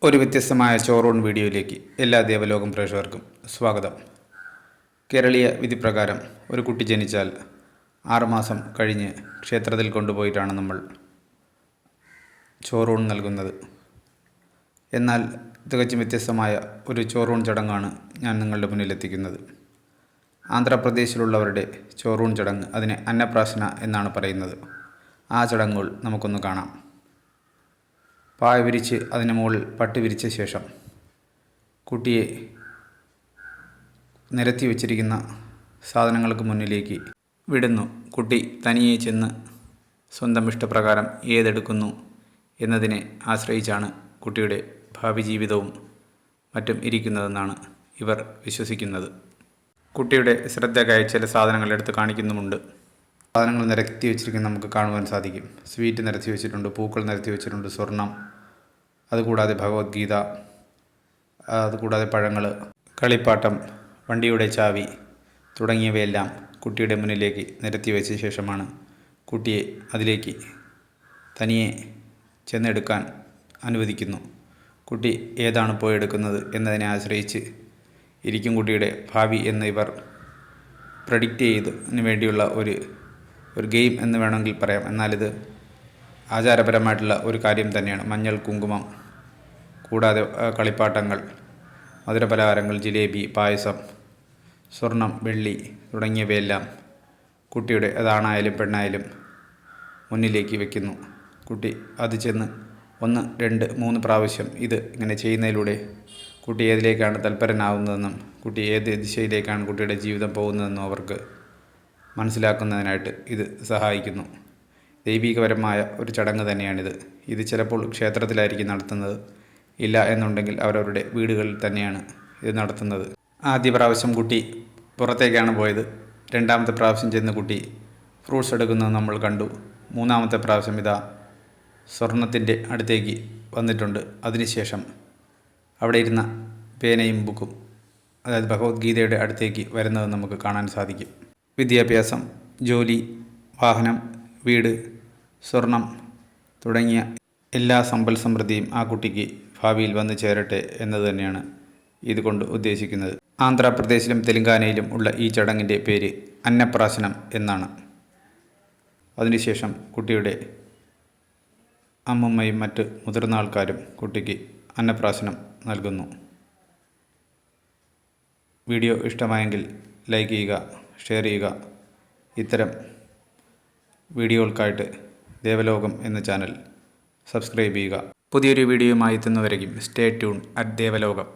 ഒരു വ്യത്യസ്തമായ ചോറൂൺ വീഡിയോയിലേക്ക് എല്ലാ ദേവലോകം പ്രേക്ഷകർക്കും സ്വാഗതം. കേരളീയ വിധിപ്രകാരം ഒരു കുട്ടി ജനിച്ചാൽ 6 മാസം കഴിഞ്ഞ് ക്ഷേത്രത്തിൽ കൊണ്ടുപോയിട്ടാണ് നമ്മൾ ചോറൂൺ നൽകുന്നത്. എന്നാൽ തികച്ചും വ്യത്യസ്തമായ ഒരു ചോറൂൺ ചടങ്ങാണ് ഞാൻ നിങ്ങളുടെ മുന്നിലെത്തിക്കുന്നത്. ആന്ധ്രാപ്രദേശിലുള്ളവരുടെ ചോറൂൺ ചടങ്ങ്, അതിനെ അന്നപ്രാശന എന്നാണ് പറയുന്നത്. ആ ചടങ്ങുകൾ നമുക്കൊന്ന് കാണാം. പായ വിരിച്ച് അതിന് മുകളിൽ പട്ട് വിരിച്ച ശേഷം കുട്ടിയെ നിരത്തി വച്ചിരിക്കുന്ന സാധനങ്ങൾക്ക് മുന്നിലേക്ക് വിടുന്നു. കുട്ടി തനിയെ ചെന്ന് സ്വന്തം ഇഷ്ടപ്രകാരം ഏതെടുക്കുന്നു എന്നതിനെ ആശ്രയിച്ചാണ് കുട്ടിയുടെ ഭാവി ജീവിതവും മറ്റും ഇരിക്കുന്നതെന്നാണ് ഇവർ വിശ്വസിക്കുന്നത്. കുട്ടിയുടെ ശ്രദ്ധയ്ക്കായി ചില സാധനങ്ങൾ എടുത്ത് കാണിക്കുന്നുമുണ്ട്. സാധനങ്ങൾ നിരത്തി വെച്ചിരിക്കുന്ന നമുക്ക് കാണുവാൻ സാധിക്കും. സ്വീറ്റ് നിരത്തി വെച്ചിട്ടുണ്ട്, പൂക്കൾ നിരത്തി വെച്ചിട്ടുണ്ട്, സ്വർണം, അതുകൂടാതെ ഭഗവത്ഗീത, അതുകൂടാതെ പഴങ്ങൾ, കളിപ്പാട്ടം, വണ്ടിയുടെ ചാവി തുടങ്ങിയവയെല്ലാം കുട്ടിയുടെ മുന്നിലേക്ക് നിരത്തി വെച്ച ശേഷമാണ് കുട്ടിയെ അതിലേക്ക് തനിയെ ചെന്നെടുക്കാൻ അനുവദിക്കുന്നു. കുട്ടി ഏതാണ് പോയെടുക്കുന്നത് എന്നതിനെ ആശ്രയിച്ച് ഇരിക്കും കുട്ടിയുടെ ഭാവി എന്ന് ഇവർ പ്രഡിക്റ്റ് ചെയ്തതിന് വേണ്ടിയുള്ള ഒരു ഗെയിം എന്ന് വേണമെങ്കിൽ പറയാം. എന്നാലിത് ആചാരപരമായിട്ടുള്ള ഒരു കാര്യം തന്നെയാണ്. മഞ്ഞൾ, കുങ്കുമം, കൂടാതെ കളിപ്പാട്ടങ്ങൾ, മധുരപലഹാരങ്ങൾ, ജിലേബി, പായസം, സ്വർണം, വെള്ളി തുടങ്ങിയവയെല്ലാം കുട്ടിയുടെ അതാണായാലും പെണ്ണായാലും മുന്നിലേക്ക് വയ്ക്കുന്നു. കുട്ടി അത് ചെന്ന് 1, 2, 3 പ്രാവശ്യം ഇത് ഇങ്ങനെ ചെയ്യുന്നതിലൂടെ കുട്ടി ഏതിലേക്കാണ് തൽപരനാവുന്നതെന്നും കുട്ടി ഏത് ദിശയിലേക്കാണ് കുട്ടിയുടെ ജീവിതം പോകുന്നതെന്നും അവർക്ക് മനസ്സിലാക്കുന്നതിനായിട്ട് ഇത് സഹായിക്കുന്നു. ദൈവികപരമായ ഒരു ചടങ്ങ് തന്നെയാണിത്. ഇത് ചിലപ്പോൾ ക്ഷേത്രത്തിലായിരിക്കും നടത്തുന്നത്, ഇല്ല എന്നുണ്ടെങ്കിൽ അവരവരുടെ വീടുകളിൽ തന്നെയാണ് ഇത് നടത്തുന്നത്. ആദ്യ പ്രാവശ്യം കുട്ടി പുറത്തേക്കാണ് പോയത്. 2ാമത്തെ പ്രാവശ്യം ചെന്ന് കുട്ടി ഫ്രൂട്ട്സ് എടുക്കുന്നത് നമ്മൾ കണ്ടു. 3ാമത്തെ പ്രാവശ്യം ഇതാ സ്വർണത്തിൻ്റെ അടുത്തേക്ക് വന്നിട്ടുണ്ട്. അതിനുശേഷം അവിടെ ഇരുന്ന പേനയും ബുക്കും, അതായത് ഭഗവത്ഗീതയുടെ അടുത്തേക്ക് വരുന്നത് നമുക്ക് കാണാൻ സാധിക്കും. വിദ്യാഭ്യാസം, ജോലി, വാഹനം, വീട്, സ്വർണം തുടങ്ങിയ എല്ലാ സമ്പൽ സമൃദ്ധിയും ആ കുട്ടിക്ക് ഭാവിയിൽ വന്നു ചേരട്ടെ എന്നത് തന്നെയാണ് ഇതുകൊണ്ട് ഉദ്ദേശിക്കുന്നത്. ആന്ധ്രാപ്രദേശിലും തെലങ്കാനയിലും ഉള്ള ഈ ചടങ്ങിൻ്റെ പേര് അന്നപ്രാശനം എന്നാണ്. അതിനുശേഷം കുട്ടിയുടെ അമ്മമ്മയും മറ്റ് മുതിർന്ന ആൾക്കാരും കുട്ടിക്ക് അന്നപ്രാശനം നൽകുന്നു. വീഡിയോ ഇഷ്ടമായെങ്കിൽ ലൈക്ക് ചെയ്യുക, ഷെയർ ചെയ്യുക. ഇത്തരം വീഡിയോകൾക്കായിട്ട് ദേവലോകം എന്ന ചാനൽ സബ്സ്ക്രൈബ് ചെയ്യുക. പുതിയൊരു വീഡിയോയുമായി എത്തുന്നവരേക്കും സ്റ്റേ ട്യൂൺ @ദേവലോകം.